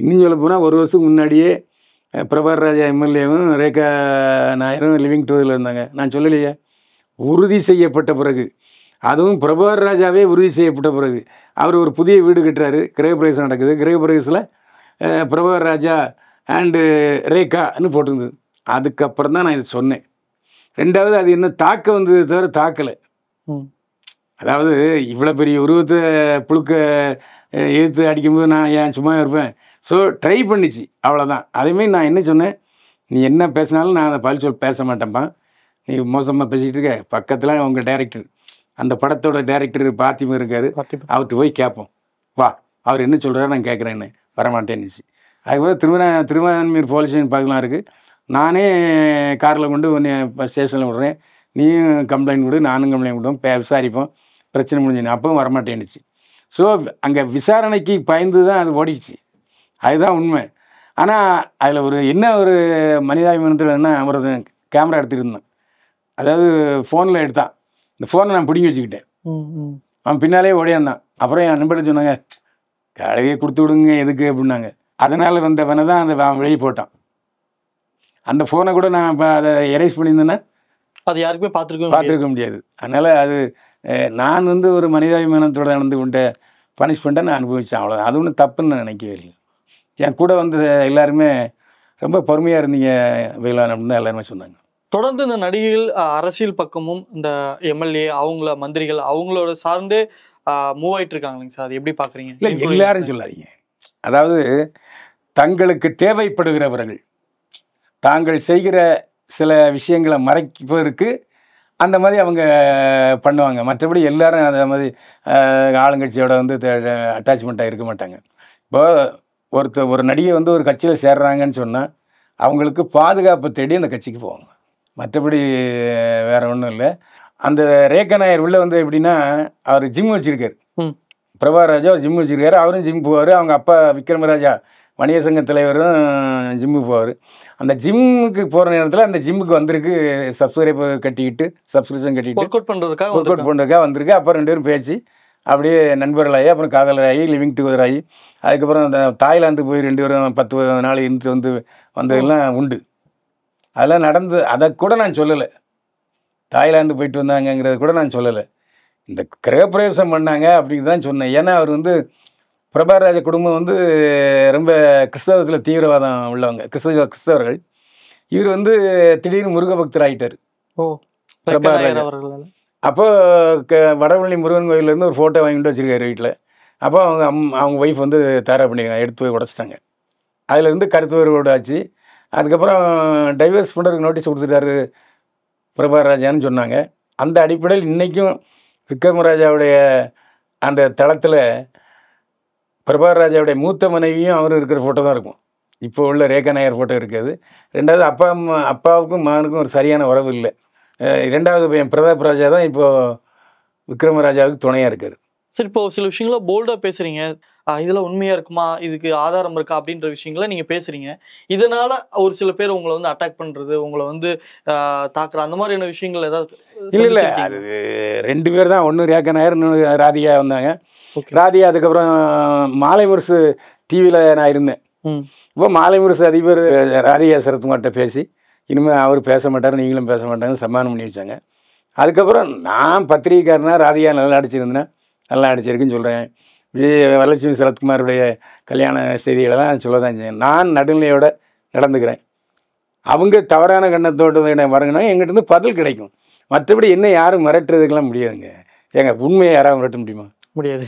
இன்னும் சொல்ல போனால் ஒரு வருஷத்துக்கு முன்னாடியே பிரபாகர் ராஜா எம்எல்ஏவும் ரேகா நாயரும் லிவிங் டுகெதரில் இருந்தாங்க. நான் சொல்லலையே, உறுதி செய்யப்பட்ட பிறகு, அதுவும் பிரபாகர் ராஜாவே உறுதி செய்யப்பட்ட பிறகு அவர் ஒரு புதிய வீடு கட்டுறாரு. கிரகப்பிரவேசம் நடக்குது. கிரகப்பிரவேசத்தில் பிரபாகர் ராஜா அண்டு ரேகான்னு போட்டிருந்தது. அதுக்கப்புறம் தான் நான் இதை சொன்னேன். ரெண்டாவது அது என்ன தாக்க வந்தது தவிர தாக்கலை. அதாவது இவ்வளோ பெரிய உருவத்தை புழுக்க எதிர்த்து அடிக்கும்போது நான் ஏன் சும்மா இருப்பேன். ஸோ ட்ரை பண்ணிச்சு, அவ்வளோதான். அதேமாரி நான் என்ன சொன்னேன், நீ என்ன பேசினாலும் நான் அதை பதில் பேச மாட்டேன்ப்பா, நீ மோசமாக பேசிகிட்டு இருக்க. பக்கத்தில் அவங்க டைரக்டர், அந்த படத்தோட டைரக்டர் பார்த்திபன் இருக்கார், அவர்கிட்ட போய் கேட்போம், வா அவர் என்ன சொல்கிறாரு நான் கேட்குறேன்னு. வரமாட்டேன்னுச்சு. அதுக்கப்புறம் திருவான்மீர் போலீஸ் ஸ்டேஷன் பார்க்கலாம் இருக்குது. நானே காரில் கொண்டு உன்னை ஸ்டேஷனில் விட்றேன், நீயும் கம்ப்ளைண்ட் கொடு, நானும் கம்ப்ளைண்ட் விடுவோம், விசாரிப்போம், பிரச்சனை முடிஞ்சுன்னு. அப்பவும் வரமாட்டேன்னுச்சு. ஸோ அங்கே விசாரணைக்கு பயந்து தான் அது ஓடிடுச்சு. அதுதான் உண்மை. ஆனால் அதில் ஒரு என்ன ஒரு மனிதாபிமானத்தில் என்ன, ஒரு கேமரா எடுத்துகிட்டு இருந்தேன். அதாவது ஃபோனில் எடுத்தான். இந்த ஃபோனை நான் பிடிங்கி வச்சுக்கிட்டேன். அவன் பின்னாலே ஓடியாந்தான். அப்புறம் என் நண்பர்கிட்ட சொன்னாங்க, கழுவியை கொடுத்து விடுங்க எதுக்கு அப்படின்னாங்க. அதனால் வந்தவனை தான் அந்த வெளியே போட்டான். அந்த ஃபோனை கூட நான் இப்போ அதை எரேஸ் பண்ணியிருந்தேன்னா அது யாருக்குமே பார்த்துருக்க முடியாது. அதனால் அது நான் ஒரு மனிதாபிமானத்தோடு நடந்து கொண்ட பனிஷ்மெண்ட்டை நான் அனுபவித்தேன், அவ்வளோதான். அது ஒன்றும் தப்புன்னு நான் நினைக்கவே இல்லை. என் கூட எல்லாருமே ரொம்ப பொறுமையாக இருந்தீங்க வேளாண் அப்படின்னு தான் எல்லாருமே சொன்னாங்க. தொடர்ந்து இந்த நடிகைகள் அரசியல் பக்கமும் இந்த எம்எல்ஏ அவங்கள மந்திரிகள் அவங்களோட சார்ந்தே மூவ் ஆகிட்டு இருக்காங்க சார். அது எப்படி பார்க்குறீங்க? இல்லை, எல்லாரும் சொல்லாதீங்க. அதாவது தங்களுக்கு தேவைப்படுகிறவர்கள் தாங்கள் செய்கிற சில விஷயங்களை மறைப்பதற்கு அந்த மாதிரி அவங்க பண்ணுவாங்க. மற்றபடி எல்லாரும் அந்த மாதிரி ஆளுங்கட்சியோட அட்டாச்மெண்ட்டாக இருக்க மாட்டாங்க. இப்போ ஒரு நடிகை ஒரு கட்சியில் சேர்றாங்கன்னு சொன்னால் அவங்களுக்கு பாதுகாப்பு தேடி அந்த கட்சிக்கு போவாங்க. மற்றபடி வேறு ஒன்றும் இல்லை. அந்த ரேகா நாயர் உள்ள எப்படின்னா, அவர் ஜிம் வச்சுருக்கார். பிரபாகர் ராஜா ஒரு ஜிம் வச்சுருக்காரு. அவரும் ஜிம் போவார். அவங்க அப்பா விக்ரமராஜா வணிகர் சங்க தலைவரும் ஜிம்முக்கு போவார். அந்த ஜிம்முக்கு போகிற நேரத்தில் அந்த ஜிம்முக்கு வந்திருக்கு, சப்ஸ்கிரிப்ஷன் கட்டிட்டு ஒர்க் அவுட் பண்ணுறதுக்காக வந்திருக்கு. அப்புறம் 2 பேரும் பேச்சு அப்படியே நண்பர்களாகி, அப்புறம் காதலராகி, லிவிங் டுகெதர் ஆகி, அதுக்கப்புறம் அந்த தாய்லாந்து போய் 2 பேரும் 10 நாள் இருந்து வந்ததெல்லாம் உண்டு. அதெல்லாம் நடந்து, அதை கூட நான் சொல்லலை. தாய்லாந்து போயிட்டு வந்தாங்கங்கிறத கூட நான் சொல்லலை. இந்த கிரகப்பிரவேசம் பண்ணாங்க அப்படின்னு தான் சொன்னேன். ஏன்னா அவர் பிரபாகர் ராஜா குடும்பம் ரொம்ப கிறிஸ்தவத்தில் தீவிரவாதம் உள்ளவங்க, கிறிஸ்தவர்கள். இவர் திடீர்னு முருக பக்தர் ஆகிட்டார் பிரபாகர் ராஜா. அப்போ வடபழனி முருகன் கோயிலேருந்து ஒரு ஃபோட்டோ வாங்கிட்டு வச்சுருக்காரு வீட்டில். அப்போ அவங்க ஒய்ஃப் தயாராக பண்ணிருக்காங்க, எடுத்து போய் உடச்சிட்டாங்க. அதுலேருந்து கருத்து வேறுபாடு ஆச்சு. அதுக்கப்புறம் டைவர்ஸ் பண்ணுறதுக்கு நோட்டீஸ் கொடுத்துட்டாரு பிரபாகர் ராஜான்னு சொன்னாங்க. அந்த அடிப்படையில் இன்றைக்கும் விக்ரமராஜாவுடைய அந்த தளத்தில் பிரபாகர் ராஜாவுடைய மூத்த மனைவியும் அவர் இருக்கிற ஃபோட்டோ தான் இருக்கும். இப்போ உள்ள ரேகா நாயர் ஃபோட்டோ இருக்காது. ரெண்டாவது அப்பாவுக்கும் மகனுக்கும் ஒரு சரியான உறவு இல்லை. இரண்டாவது பையன் பிரதாப் ராஜா தான் இப்போது விக்ரமராஜாவுக்கு துணையாக இருக்கார். சரி, இப்போ சில விஷயங்கள போல்டாக பேசுகிறீங்க, இதில் உண்மையாக இருக்குமா, இதுக்கு ஆதாரம் இருக்கா அப்படின்ற விஷயங்களை நீங்கள் பேசுகிறீங்க. இதனால் ஒரு சில பேர் உங்களை அட்டாக் பண்ணுறது, உங்களை தாக்குற அந்த மாதிரியான விஷயங்கள் ஏதாவது? இல்லை, அது 2 பேர் தான். ஒன்று ரேகா நாயர், இன்னொன்று ராதிகா வந்தாங்க. ராதிகா அதுக்கப்புறம் மாலை முரசு டிவியில் நான் இருந்தேன். இப்போ மாலை முரசு அதிபர் ராதிகா சரத்குமார்கிட்ட பேசி, இனிமேல் அவர் பேச மாட்டார், நீங்களும் பேச மாட்டாங்கன்னு சமாதானம் பண்ணி வச்சாங்க. அதுக்கப்புறம் நான் பத்திரிகைக்காரனா ராதிகா நல்லா அடிச்சிருந்தேன்னா நல்லா அடிச்சிருக்குன்னு சொல்கிறேன். வரலட்சுமி சரத்குமாருடைய கல்யாண செய்திகளெல்லாம் சொல்ல தான் செய்வேன். நான் நடுநிலையோடு நடந்துக்கிறேன். அவங்க தவறான கண்ணத்தோடு வரங்கன்னா எங்கிட்ட பதில் கிடைக்கும். மற்றபடி என்ன யாரும் மிரட்டுறதுக்கெல்லாம் முடியாதுங்க. ஏங்க, உண்மையை யாராவது மிரட்ட முடியுமா? முடியாது.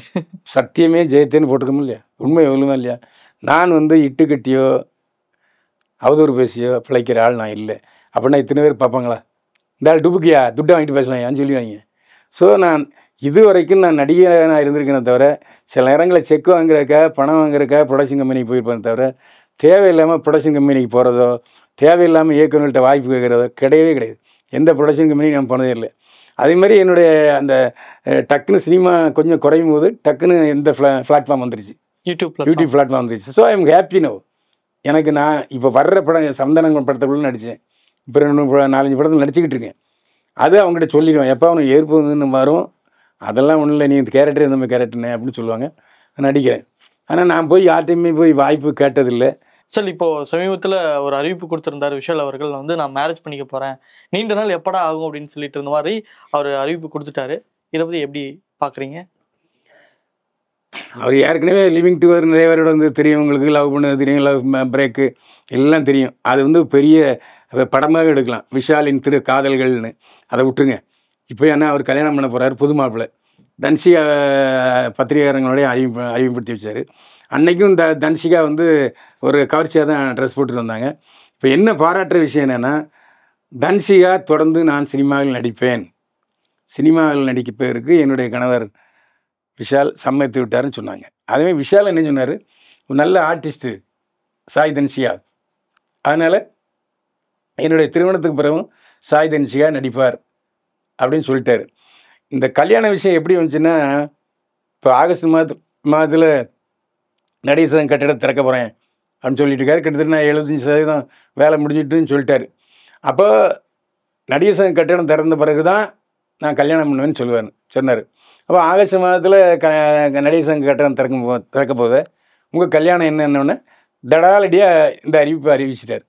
சத்தியமே ஜெயத்தேன்னு போட்டுக்கணும் இல்லையா? உண்மை எவ்வளோமா இல்லையா? நான் இட்டு கட்டியோ அவதூறு பேசியோ பிழைக்கிற ஆள் நான் இல்லை. அப்படின்னா இத்தனை பேர் பார்ப்பாங்களா? இந்த ஆள் டுபுக்கியா, துட்டை வாங்கிட்டு பேசுவாங்க சொல்லுவாங்க. ஸோ நான் இது வரைக்கும் நான் நடிகையாக இருந்திருக்கேனே தவிர, சில நேரங்களில் செக் வாங்குறதுக்காக, பணம் வாங்குறதுக்காக ப்ரொடக்ஷன் கம்பெனிக்கு போயிருப்பேன் தவிர, தேவையில்லாமல் ப்ரொடக்ஷன் கம்பெனிக்கு போகிறதோ, தேவையில்லாமல் இயக்குநர்கள்ட்ட வாய்ப்பு கேட்குறதோ கிடையவே கிடையாது. எந்த ப்ரொடக்ஷன் கம்பெனியும் நான் போனதே இல்லை. அதேமாதிரி என்னுடைய அந்த டக்குன்னு சினிமா கொஞ்சம் குறையும் போது டக்குன்னு இந்த பிளாட்ஃபார்ம் வந்துருச்சு, யூடியூப் பிளாட்ஃபார்ம் வந்துருச்சு. So I am happy no. எனக்கு நான் இப்போ வர்ற படம் சந்தனம் படத்துக்குள்ளே நடித்தேன். இப்போ 4-5 படத்தில் நடிச்சுக்கிட்டு இருக்கேன். அது அவங்ககிட்ட சொல்லிடுவேன், எப்போ அவனுக்கு ஏற்பு வரும், அதெல்லாம் ஒன்றும் இல்லை, நீ இந்த கேரக்டர் இந்த மாதிரி கேரக்டர்னே அப்படின்னு சொல்லுவாங்க. நடிக்கிறேன். ஆனால் நான் போய் யார்ட்டையுமே போய் வாய்ப்பு கேட்டதில்லை. சார் இப்போ சமீபத்தில் ஒரு அறிவிப்பு கொடுத்திருந்தார் விஷால் அவர்கள், வந்து நான் மேரேஜ் பண்ணிக்க போறேன், நீண்ட நாள் எப்படா ஆகும் அப்படின்னு சொல்லிட்டு இருந்த மாதிரி அவர் அறிவிப்பு கொடுத்துட்டாரு. இதை பத்தி எப்படி பாக்குறீங்க? அவர் ஏற்கனவே லிவிங் டுவர் நிறைய பேரோட வந்து தெரியும், உங்களுக்கு லவ் பண்ணது தெரியும், லவ் பிரேக்கு எல்லாம் தெரியும். அது வந்து பெரிய படமாக எடுக்கலாம், விஷாலின் திரு காதல்கள்னு. அதை விட்டுருங்க. இப்போ என்ன அவர் கல்யாணம் பண்ண போகிறார், புது மாப்பிள்ளை. தன்ஷிகா பத்திரிகையாளர்களோடய அறிமுகப்படுத்தி வச்சார். அன்னைக்கும் தன்ஷிகா வந்து ஒரு கவர்ச்சியாக தான் ட்ரெஸ் போட்டுட்டு வந்தாங்க. இப்போ என்ன பாராட்டுற விஷயம் என்னென்னா, தன்ஷிகா தொடர்ந்து நான் சினிமாவில் நடிப்பேன், சினிமாவில் நடிப்பதற்கு என்னுடைய கணவர் விஷால் சம்மதித்து விட்டாருன்னு சொன்னாங்க. அதேமாதிரி விஷால் என்ன சொன்னார், ஒரு நல்ல ஆர்டிஸ்ட்டு சாய் தன்ஷிகா, அதனால் என்னுடைய திருமணத்துக்கு பிறகும் சாய் தன்ஷிகா நடிப்பார் அப்படின்னு சொல்லிட்டாரு. இந்த கல்யாண விஷயம் எப்படி வந்துச்சுன்னா, இப்போ ஆகஸ்ட் மாதத்தில் நடேசன் கட்டிடம் திறக்க போகிறேன் அப்படின்னு சொல்லிட்டு இருக்காரு. கிட்டத்தட்ட நான் 75% வேலை முடிஞ்சிட்டுன்னு சொல்லிட்டாரு. அப்போ நடேசன் கட்டிடம் திறந்த பிறகு தான் நான் கல்யாணம் பண்ணுவேன்னு சொன்னார். அப்போ ஆகஸ்ட் மாதத்தில் நடேசன் கட்டிடம் திறக்க போகுது, உங்கள் கல்யாணம் என்னன்னொன்னே தடாலடியாக இந்த அறிவிப்பை அறிவிச்சிட்டார்.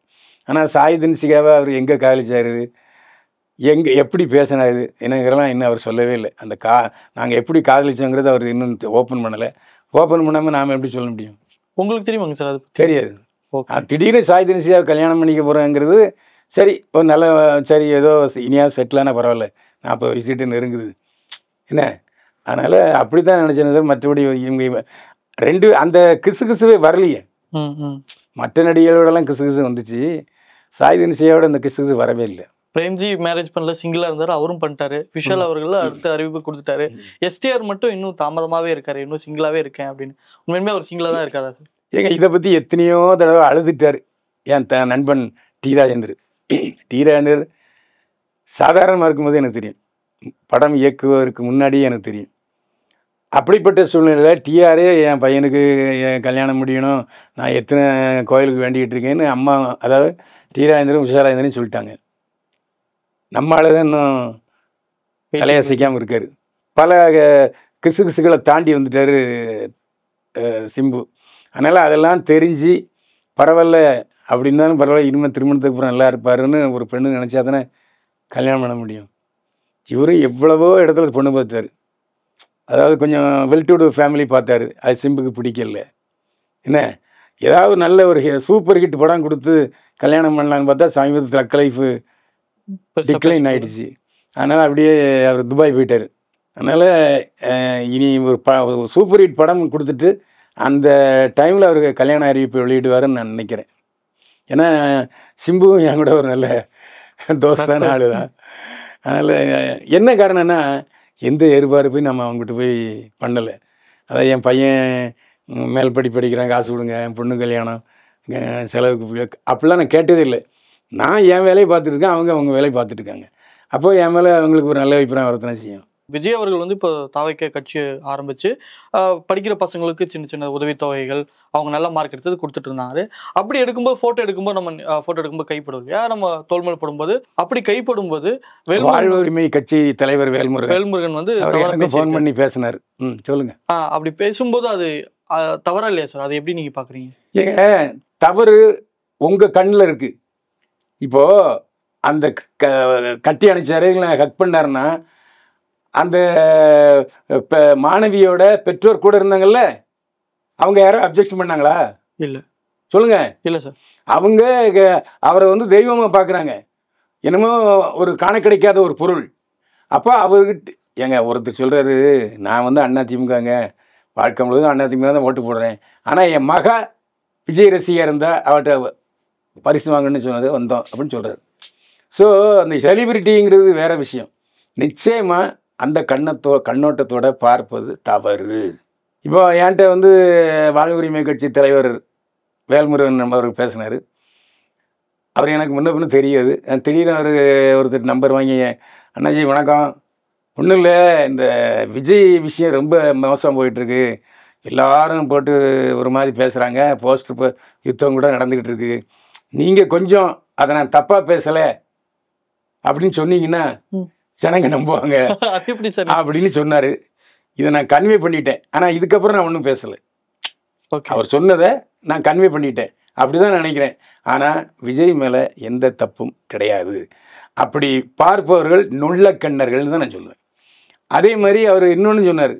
ஆனால் சாய் தன்ஷிகாவை அவர் எங்கே காதலிச்சார், எப்படி பேசினார் என்னங்கிறலாம் இன்னும் அவர் சொல்லவே இல்லை. அந்த நாங்கள் எப்படி காதலிச்சோங்கிறது அவர் இன்னும் ஓப்பன் பண்ணலை. ஓப்பன் பண்ணாமல் நாம் எப்படி சொல்ல முடியும்? உங்களுக்கு தெரியுமாங்க சார்? அது தெரியாது. திடீர்னு சாய் தன்ஷிகாவை கல்யாணம் பண்ணிக்க போகிறேங்கிறது சரி, ஒரு நல்ல சரி ஏதோ இனியாவது செட்டிலானா பரவாயில்ல, 40 வயசுட்டு நெருங்குது என்ன, அதனால் அப்படி தான் நினச்சேன். மற்றபடி இவங்க ரெண்டு அந்த கிசுவே வரலையே. மற்ற நடிகைகளோடலாம் கிசு வந்துச்சு, சாய் தன்ஷிகாவோட அந்த கிசு வரவே இல்லை. பிரேம்ஜி மேரேஜ் பண்ணல, சிங்கிளா இருந்தாரு, அவரும் பண்ணிட்டாரு. விஷால் அவர்கள் அடுத்த அறிவிப்பு கொடுத்துட்டாரு. எஸ்டிஆர் மட்டும் இன்னும் தாமதமாவே இருக்காரு, இன்னும் சிங்கிளாவே இருக்கேன் அப்படின்னு. உண்மையுமே அவர் சிங்கிளா தான் இருக்காரா சார்? ஏங்க இதை பற்றி எத்தனையோ தடவை அழுதுட்டார் என் நண்பன் டி ராஜேந்தர். டி ராஜேந்தர் சாதாரணமாக இருக்கும்போது எனக்கு தெரியும், படம் இயக்குவதற்கு முன்னாடியே எனக்கு தெரியும். அப்படிப்பட்ட சூழ்நிலையில் டிஆரே என் பையனுக்கு கல்யாணம் முடியணும், நான் எத்தனை கோயிலுக்கு வேண்டிக்கிட்டு இருக்கேன்னு அம்மா, அதாவது டி ராஜேந்தரும் விஷால் ராஜேந்தரும் சொல்லிட்டாங்க. நம்மளால தான் இன்னும் தலையசைக்காமல் இருக்கார். பல கிசுகளை தாண்டி வந்துட்டார் சிம்பு. அதனால் அதெல்லாம் தெரிஞ்சு பரவாயில்ல, அப்படி இருந்தாலும் பரவாயில்ல, இனிமேல் திருமணத்துக்கு அப்புறம் நல்லா இருப்பாருன்னு ஒரு பெண்ணு நினச்சா தானே கல்யாணம் பண்ண முடியும். இவரும் எவ்வளவோ இடத்துல பொண்ணு பார்த்தாரு, அதாவது கொஞ்சம் வெல் டு டூ ஃபேமிலி பார்த்தாரு, அது சிம்புக்கு பிடிக்கல. என்ன ஏதாவது நல்ல ஒரு சூப்பர் ஹிட் படம் கொடுத்து கல்யாணம் பண்ணலான்னு பார்த்தா சமீபத்தில் தக்க லைஃபு டிக்ளைன் ஆகிடுச்சு. அதனால் அப்படியே அவர் துபாய் போயிட்டார். அதனால் இனி ஒரு சூப்பர் ஹிட் படம் கொடுத்துட்டு அந்த டைமில் அவருக்கு கல்யாண அறிவிப்பு வெளியிடுவாருன்னு நான் நினைக்கிறேன். ஏன்னா சிம்புவும் என் கூட ஒரு நல்ல தோஸ்தான ஆள் தான். அதனால் என்ன காரணம்னா, எந்த எதிர்பார்ப்பையும் நம்ம அவங்ககிட்ட போய் பண்ணலை. அதான் என் பையன் மேல் படிக்கிறான், காசு கொடுங்க, என் பொண்ணு கல்யாணம் செலவுக்கு அப்படிலாம் நான் கேட்டதே இல்லை. நான் என் வேலையை பார்த்துட்ருக்கேன், அவங்க வேலையை பார்த்துட்ருக்காங்க. அப்போ என் மேலே அவங்களுக்கு ஒரு நல்ல அபிப்பிராயம் வரத்தானே செய்யும். விஜய் அவர்கள் வந்து இப்போ தாவைக்க கட்சி ஆரம்பித்து படிக்கிற பசங்களுக்கு சின்ன சின்ன உதவித்தொகைகள், அவங்க நல்ல மார்க் எடுத்தது கொடுத்துட்டு இருந்தாங்க. அப்படி எடுக்கும்போது ஃபோட்டோ எடுக்கும்போது நம்ம ஃபோட்டோ எடுக்கும்போது கைப்படும் இல்லையா, நம்ம தோல்மேல் படும்போது அப்படி கைப்படும்போது வாழ்வு உரிமை கட்சி தலைவர் வேல்முருகன் வந்து ஃபோன் பண்ணி பேசினார். சொல்லுங்க. அப்படி பேசும்போது அது தவறா இல்லையா சார்? அது எப்படி நீங்கள் பார்க்குறீங்க? ஏங்க தவறு உங்கள் கண்ணில் இருக்குது. இப்போது அந்த கட்டி அணைச்சாரு இல்லை ஹக் பண்ணாருன்னா, அந்த மாணவியோட பெற்றோர் கூட இருந்தாங்கல்ல, அவங்க யாரும் அப்ஜெக்ஷன் பண்ணாங்களா? இல்லை. சொல்லுங்க. இல்லை சார். அவங்க அவரை வந்து தெய்வமாக பார்க்குறாங்க, என்னமோ ஒரு காண கிடைக்காத ஒரு பொருள். அப்போ அவர்கிட்ட ஏங்க ஒருத்தர் சொல்கிறாரு, நான் வந்து அதிமுகங்க, வாழ்க்கை முழுவதும் அதிமுக தான் ஓட்டு போடுறேன், ஆனால் என் மகா விஜய் ரசிகா இருந்தால் அவர்கிட்ட பரிசு வாங்கன்னு சொன்னது வந்தோம் அப்படின்னு சொல்கிறார். ஸோ அந்த செலிபிரிட்டிங்கிறது வேறு விஷயம். நிச்சயமாக அந்த கண்ணோட்டத்தோடு பார்ப்பது தவறு. இப்போ என்கிட்ட வந்து வாழ்வு உரிமை கட்சி தலைவர் வேல்முருகன் அவருக்கு பேசினார். அவர் எனக்கு முன்ன தெரியாது. திடீர்னு ஒருத்தர் நம்பர் வாங்கி, அண்ணாஜி வணக்கம், ஒன்றும் இல்லை, இந்த விஜய் விஷயம் ரொம்ப மோசம் போயிட்டுருக்கு, எல்லாரும் போட்டு ஒரு மாதிரி பேசுகிறாங்க, போஸ்டர் யுத்தம் கூட நடந்துக்கிட்டு இருக்கு, நீங்கள் கொஞ்சம் அதை நான் தப்பாக பேசலை அப்படின்னு சொன்னீங்கன்னா ஜனங்க நம்புவாங்க அப்படின்னு சொன்னார். இதை நான் கன்வே பண்ணிட்டேன். ஆனால் இதுக்கப்புறம் நான் ஒன்றும் பேசலை. ஓகே. அவர் சொன்னதை நான் கன்வே பண்ணிட்டேன், அப்படிதான் நினைக்கிறேன். ஆனால் விஜய் மேலே எந்த தப்பும் கிடையாது. அப்படி பார்ப்பவர்கள் நுள்ளக்கண்ணர்கள் தான் நான் சொல்லுவேன். அதே மாதிரி அவர் இன்னொன்று சொன்னார்,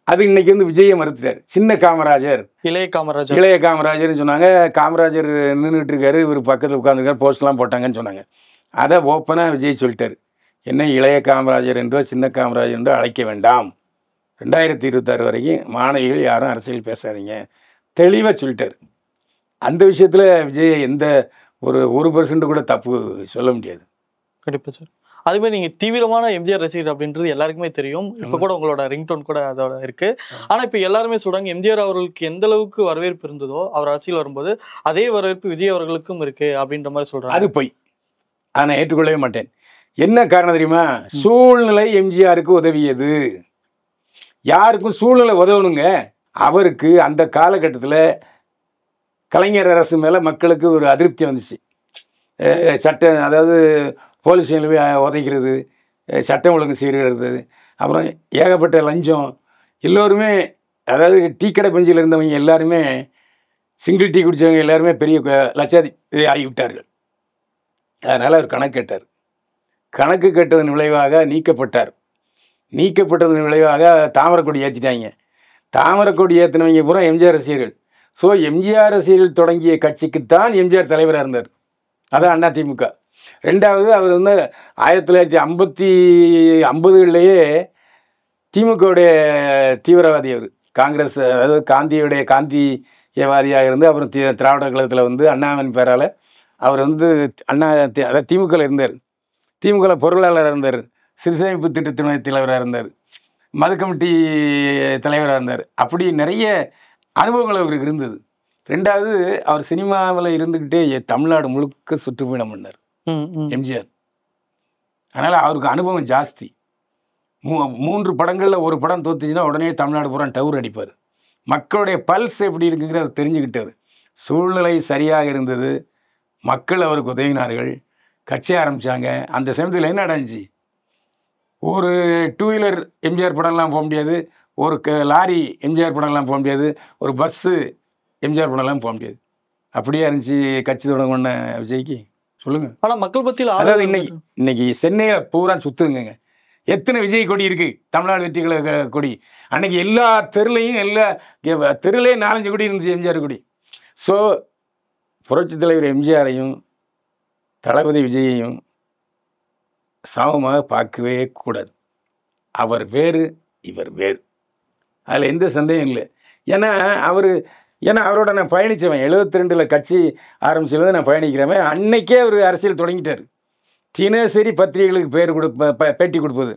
அது இன்னைக்கு வந்து விஜயை மறுத்துட்டார். சின்ன காமராஜர், இளைய காமராஜர். இளைய காமராஜர்னு சொன்னாங்க. காமராஜர் நின்றுட்டு இருக்காரு, இவர் பக்கத்தில் உட்காந்துருக்காரு, போஸ்ட்லாம் போட்டாங்கன்னு சொன்னாங்க. அதை ஓப்பனாக விஜய் சொல்லிட்டார், என்ன இளைய காமராஜர் என்றோ சின்ன காமராஜர் என்றோ அழைக்க வேண்டாம், 2026 வரைக்கும் மாணவிகள் யாரும் அரசியல் பேசாதீங்க, தெளிவாக சொல்லிட்டார். அந்த விஷயத்தில் விஜய் எந்த ஒரு 1% கூட தப்பு சொல்ல முடியாது. கண்டிப்பா சார். அதே மாதிரி நீங்க தீவிரமான எம்ஜிஆர் ரசிகர் அப்படின்றது எல்லாருக்குமே தெரியும். இப்ப கூட உங்களோட ரிங்டோன் கூட அதோட இருக்கு. ஆனா இப்ப எல்லாருமே சொல்றாங்க எம்ஜிஆர் அவர்களுக்கு எந்த அளவுக்கு வரவேற்பு இருந்ததோ அவர் அரசியல் வரும்போது அதே வரவேற்பு விஜய் அவர்களுக்கும் இருக்கு அப்படின்ற மாதிரி சொல்றாங்க. அது போய் அதை நான் ஏற்றுக்கொள்ளவே மாட்டேன். என்ன காரணம் தெரியுமா? சூழ்நிலை எம்ஜிஆருக்கு உதவியது. யாருக்கும் சூழ்நிலை உதவணுங்க. அவருக்கு அந்த காலகட்டத்தில் கலைஞர் அரசு மேலே மக்களுக்கு ஒரு அதிருப்தி வந்துச்சு. சட்டம், அதாவது போலீஸ் உதைக்கிறது, சட்டம் ஒழுங்கு சீர்கிறது, அப்புறம் ஏகப்பட்ட லஞ்சம். எல்லோருமே, அதாவது டீ கடை பெஞ்சில் இருந்தவங்க எல்லாருமே, சிங்கிள் டீ குடித்தவங்க எல்லாருமே பெரிய லட்சாதிபதி ஆகிவிட்டார்கள். அதனால் அவர் கணக்கு கேட்டார். கணக்கு கேட்டதன் விளைவாக நீக்கப்பட்டார். நீக்கப்பட்டதன் விளைவாக தாமரைக்கொடி ஏற்றிட்டாங்க. தாமரைக்கொடி ஏற்றினவங்க பூரா எம்ஜிஆர் ரசிகர்கள். ஸோ எம்ஜிஆர் ரசிகர்கள் தொடங்கிய கட்சிக்குத்தான் எம்ஜிஆர் தலைவராக இருந்தார். அதான் அதிமுக. ரெண்டாவது, அவர் வந்து 1950களிலேயே திமுகவுடைய தீவிரவாதி. அவர் காங்கிரஸ், அதாவது காந்தியுடைய காந்தியவாதியாக இருந்து அப்புறம் திராவிட கழகத்தில் வந்து அண்ணாவின் பேரால் அவர் வந்து அதாவது திமுகவில் இருந்தார். திமுகவில் பொருளாளராக இருந்தார், சிறுசேமிப்பு திட்டத்தினுடைய தலைவராக இருந்தார், மது கமிட்டி தலைவராக இருந்தார். அப்படி நிறைய அனுபவங்கள் அவருக்கு இருந்தது. ரெண்டாவது, அவர் சினிமாவில் இருந்துக்கிட்டே தமிழ்நாடு முழுக்க சுற்றுப்பயணம் பண்ணார் எம்ஜிஆர். அதனால் அவருக்கு அனுபவம் ஜாஸ்தி. 3 படங்களில் ஒரு படம் தோத்துச்சுன்னா உடனே தமிழ்நாடு பூரா டவுர் அடிப்பார். மக்களுடைய பல்ஸ் எப்படி இருக்குங்கிற அவர் தெரிஞ்சுக்கிட்டார். சூழ்நிலை சரியாக இருந்தது, மக்கள் அவருக்கு உதவினார்கள், கட்சி ஆரம்பித்தாங்க. அந்த சமயத்தில் என்ன நடந்துச்சு? ஒரு 2 வீலர் எம்ஜிஆர் படம்லாம் போக முடியாது, ஒரு லாரி எம்ஜிஆர் படம்லாம் போக முடியாது, ஒரு பஸ்ஸு எம்ஜிஆர் படம்லாம் போக முடியாது. அப்படியே இருந்துச்சு கட்சி தொடங்கின விஜய்க்கு. சொல்லுங்கள். ஆனால் மக்கள் பற்றியில் அதாவது இன்னைக்கு சென்னையில் பூரா சுற்றுங்க, எத்தனை விஜய் கொடி இருக்குது? தமிழ்நாடு வெற்றி கழக கொடி. அன்னைக்கு எல்லா தெருலையும், எல்லா தெருலையும் 4-5 கொடி இருந்துச்சு எம்ஜிஆர் கொடி. ஸோ புரட்சித் தலைவர் எம்ஜிஆரையும் தளபதி விஜயையும் சமமாக பார்க்கவே கூடாது. அவர் வேறு, இவர் வேறு, அதில் எந்த சந்தேகம் இல்லை. ஏன்னா அவரோட நான் பயணித்தவன். 72ல் கட்சி ஆரம்பிச்சதுலேருந்து நான் பயணிக்கிறவன். அன்னைக்கே அவர் அரசியல் தொடங்கிட்டார். தினசரி பத்திரிகைகளுக்கு பேட்டி கொடுப்பது,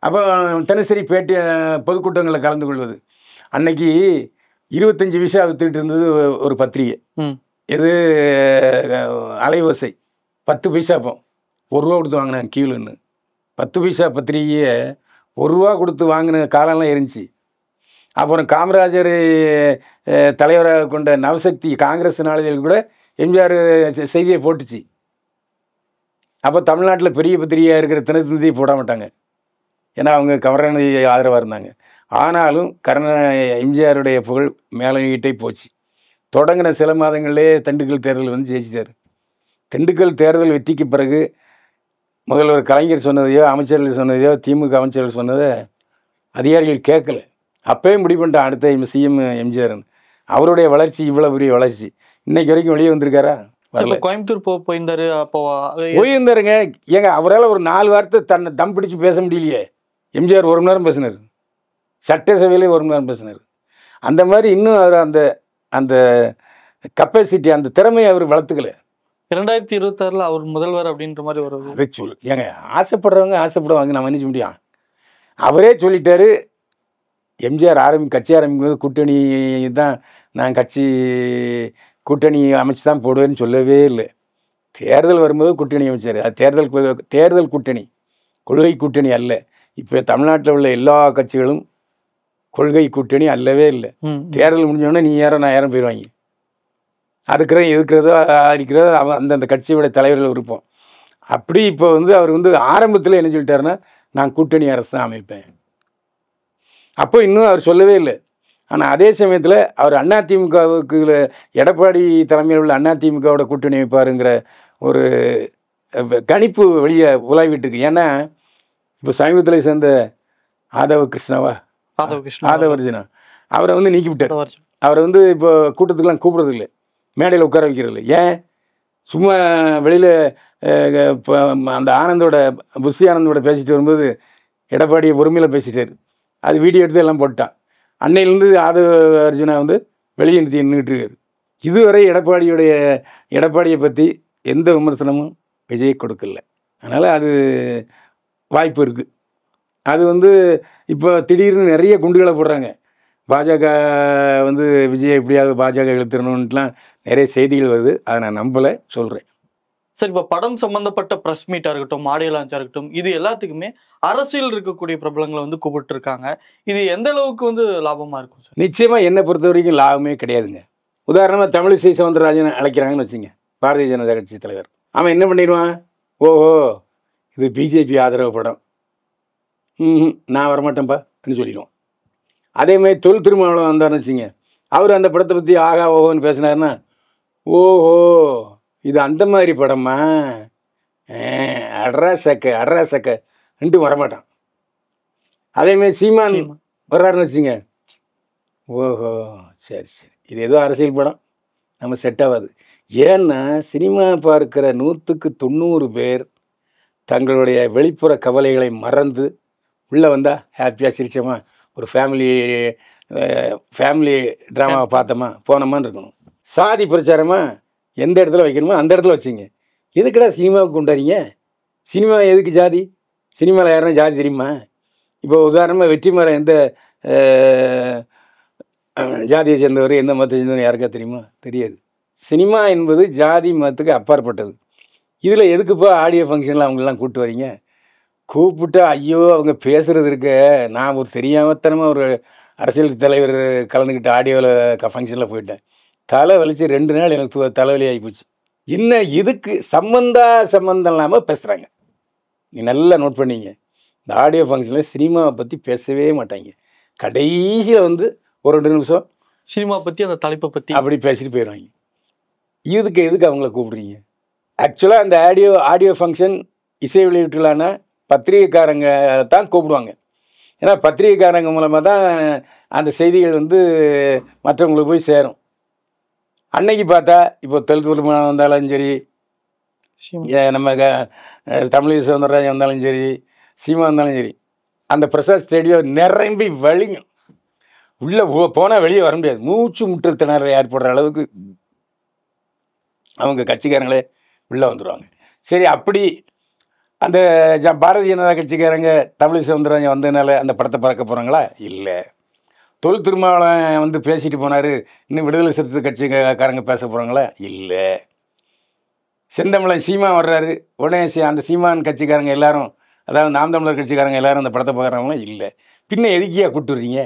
அப்போ தினசரி பொதுக்கூட்டங்களில் கலந்து கொள்வது. அன்னைக்கு 25 விசா வித்துக்கிட்டு இருந்தது ஒரு பத்திரிகை. இது அலைவரிசை 10 பைசா. அப்போ 1 ரூபா கொடுத்து வாங்கினேன் கீழுன்னு. 10 பைசா பத்திரிகையை 1 ரூபா கொடுத்து வாங்கின காலம்லாம் இருந்துச்சு. அப்புறம் காமராஜர் தலைவராக கொண்ட நவசக்தி காங்கிரஸ் நாளிதழ் கூட எம்ஜிஆர் செய்தியை போட்டுச்சு. அப்போ தமிழ்நாட்டில் பெரிய பத்திரிகையாக இருக்கிற தினத்தந்தியை போட மாட்டாங்க, ஏன்னா அவங்க கருணாநிதி ஆதரவாக இருந்தாங்க. ஆனாலும் எம்ஜிஆருடைய புகழ் மேலங்கிட்டே போச்சு. தொடங்கின சில மாதங்களிலே திண்டுக்கல் தேர்தல் வந்து ஜெயிச்சிட்டார். திண்டுக்கல் தேர்தல் வெற்றிக்கு பிறகு முதல்வர் கலைஞர் சொன்னதையோ, அமைச்சர்கள் சொன்னதையோ, திமுக அமைச்சர்கள் சொன்னதை அதிகாரிகள் கேட்கல. அப்போயே முடிவு பண்ணிட்டான் அடுத்த சிஎம் எம்ஜிஆர்னு. அவருடைய வளர்ச்சி இவ்வளோ பெரிய வளர்ச்சி இன்னைக்கு வரைக்கும் வெளியே வந்திருக்காரா? வரல. கோயம்புத்தூர் போயிருந்தாரு. அப்போ போயிருந்தாருங்க. ஏங்க அவரால் ஒரு 4 வார்த்தை தன்னை தம் பிடிச்சு பேச முடியலையே. எம்ஜிஆர் 1 மணி நேரம் பேசினார், சட்டசபையிலே 1 மணி நேரம் பேசினார். அந்த மாதிரி இன்னும் அவர் அந்த அந்த கப்பாசிட்டி, அந்த திறமையை அவர் வளர்த்துக்கல. 2026ல் அவர் முதல்வர் அப்படின்ற மாதிரி ஒரு அதை சொல்லு. ஏங்க ஆசைப்படுறவங்க ஆசைப்படுவாங்க, நம்ம நினைச்ச முடியும். அவரே சொல்லிட்டாரு, எம்ஜிஆர் கட்சி ஆரம்பிக்கும்போது கூட்டணி தான், நான் கூட்டணி அமைச்சு தான் போடுவேன்னு சொல்லவே இல்லை. தேர்தல் வரும்போது கூட்டணி அமைச்சார். அது தேர்தல் கூட்டணி, கொள்கை கூட்டணி அல்ல. இப்போ தமிழ்நாட்டில் உள்ள எல்லா கட்சிகளும் கொள்கை கூட்டணி அல்லவே இல்லை. தேர்தல் முடிஞ்சோடனே நீ யாரோ நான் யாரும் போயிடுவாங்க. எதுக்கிறதோ ஆதரிக்கிறதோ அந்தந்த கட்சியோட தலைவர்கள் விருப்பம். அப்படி இப்போ அவர் ஆரம்பத்தில் என்ன சொல்லிட்டாருன்னா, நான் கூட்டணி அரசு தான் அமைப்பேன். அப்போ இன்னும் அவர் சொல்லவே இல்லை. ஆனால் அதே சமயத்தில் அவர் அதிமுகவுக்கு எடப்பாடி தலைமையில் உள்ள அதிமுகவோட கூட்டணி வைப்பாருங்கிற ஒரு கணிப்பு வெளியே உலாவிட்டு இருக்கு. ஏன்னா இப்போ சமீபத்தில் சேர்ந்த ஆதவ கிருஷ்ணாவா ஆதவர்ஜுனா அவரை வந்து நீக்கி விட்டார். அவரை வந்து இப்போ கூட்டத்துக்கெலாம் கூப்பிட்றது இல்லை, மேடையில் உட்கார வைக்கிறது இல்லை. ஏன்? சும்மா வெளியில் அந்த ஆனந்தோட புஷி ஆனந்தோட பேசிட்டு வரும்போது எடப்பாடியை பொறுமையில் பேசிட்டார். அது வீடியோ எடுத்து எல்லாம் போட்டான். அன்னையிலேருந்து ஆதவ அர்ஜுனா வந்து வெளியே நின்றுட்டு இருக்காரு. இதுவரை எடப்பாடியை பற்றி எந்த விமர்சனமும் விஜய் கொடுக்கல. அதனால் அது வாய்ப்பு இருக்குது. அது வந்து இப்போ திடீர்னு நிறைய குண்டுகளை போடுறாங்க. பாஜக வந்து விஜய் எப்படியாவது பாஜக இழுத்துடணுன்ட்டுலாம் நிறைய செய்திகள் வருது. அதை நான் நம்பலை, சொல்கிறேன். சரி, இப்போ படம் சம்பந்தப்பட்ட ப்ரெஸ் மீட்டாக இருக்கட்டும், ஆடியோ லான்ச்சாக இருக்கட்டும், இது எல்லாத்துக்குமே அரசியல் இருக்கக்கூடிய பிரபலங்களை வந்து கூப்பிட்டு இருக்காங்க. இது எந்த அளவுக்கு வந்து லாபமாக இருக்கும் சார்? நிச்சயமாக என்னை பொறுத்த வரைக்கும் லாபமே கிடையாதுங்க. உதாரணமாக தமிழிசை சவுந்தரராஜன் அழைக்கிறாங்கன்னு வச்சுங்க, பாரதிய ஜனதா கட்சி தலைவர். அவன் என்ன பண்ணிடுவான்? ஓஹோ, இது பிஜேபி ஆதரவு படம், நான் வரமாட்டேன்ப்பா அப்படின்னு சொல்லிடுவான். அதேமாதிரி தொல் திருமாவளவன் வந்தார்னு வச்சுங்க, அவர் அந்த படத்தை பற்றி ஆகா ஓஹோன்னு பேசினாருன்னா, ஓஹோ இது அந்த மாதிரி படமா, அட்ரா சக்க வரமாட்டான். அதேமாதிரி சீமான் வர்றாருன்னு வச்சுங்க, ஓஹோ சரி இது ஏதோ அரசியல் படம், நம்ம செட் ஆகாது. ஏன்னா சினிமா பார்க்குற 100% பேர் தங்களுடைய வெளிப்புற கவலைகளை மறந்து உள்ளே வந்தால் ஹாப்பியாக சிரிச்சோமா, ஒரு ஃபேமிலி ட்ராமாவை பார்த்தோமா போனோமான்னு இருக்கணும். சாதி பிரச்சாரமாக எந்த இடத்துல வைக்கணுமோ அந்த இடத்துல வச்சுங்க. எதுக்கடா சினிமாவுக்கு கொண்டாடிங்க? சினிமா எதுக்கு ஜாதி? சினிமாவில் யாருன்னா ஜாதி தெரியுமா? இப்போ உதாரணமாக வெற்றிமாறன் எந்த ஜாதியை சேர்ந்தவர், எந்த மதத்தை சேர்ந்தவர் யாருக்கா தெரியுமா? தெரியாது. சினிமா என்பது ஜாதி மதத்துக்கு அப்பாற்பட்டது. இதில் எதுக்குப்பா ஆடியோ ஃபங்க்ஷனில் அவங்களெலாம் கூப்பிட்டு வரீங்க? கூப்பிட்டு ஐயோ அவங்க பேசுகிறது இருக்க, நான் ஒரு தெரியாமத்தனமாக ஒரு அரசியல் தலைவர் கலந்துக்கிட்ட ஆடியோவில் ஃபங்க்ஷனில் போயிட்டேன். தலை வலிச்சு 2 நாள் எனக்கு தலைவலி ஆகி போச்சு. இன்னும் இதுக்கு சம்மந்தம் இல்லாமல் பேசுகிறாங்க. நீ நல்லா நோட் பண்ணிங்க, இந்த ஆடியோ ஃபங்க்ஷனில் சினிமாவை பற்றி பேசவே மாட்டாங்க. கடைசியில் வந்து ஒரு 2 நிமிஷம் சினிமா பற்றி, அந்த தலைப்பை பற்றி அப்படி பேசிட்டு போயிடுவாங்க. எதுக்கு அவங்கள கூப்பிடுறீங்க? ஆக்சுவலாக அந்த ஆடியோ ஃபங்க்ஷன் இசை வெளியீட்டுலான பத்திரிகைக்காரங்க தான் கூப்பிடுவாங்க. ஏன்னா பத்திரிகைக்காரங்க மூலமாக தான் அந்த செய்திகள் வந்து மற்றவங்களுக்கு போய் சேரும். அன்னைக்கு பார்த்தா இப்போ திருமணம் வந்தாலும் சரி, நம்ம தமிழிசை சவுந்தரராஜன் வந்தாலும் சரி, சீமா வந்தாலும் சரி, அந்த பிரசாத் ஸ்டேடியம் நிரம்பி வழியும். உள்ளே போனால் வெளியே வர முடியாது. மூச்சு முட்டல் திணற ஏற்படுற அளவுக்கு அவங்க கட்சிக்காரங்களே உள்ளே வந்துடுவாங்க. சரி, அப்படி அந்த பாரதிய ஜனதா கட்சிக்காரங்க தமிழிசை சவுந்தரராஜன் வந்ததுனால அந்த படத்தை பார்க்க போகிறாங்களா? இல்லை. தொல் திருமாவளவன் வந்து பேசிட்டு போனார், இன்னும் விடுதலை சிறுத்தை கட்சிக்காரங்க பேச போகிறாங்களா? இல்லை. செந்தமிழன் சீமா வர்றாரு, உடனே அந்த சீமான் கட்சிக்காரங்க எல்லாரும், அதாவது நாம் தமிழர் கட்சிக்காரங்க எல்லாரும் அந்த படத்தை பார்க்குறாங்களா? இல்லை. பின்ன எதுக்கியா கூப்பிட்டுறீங்க?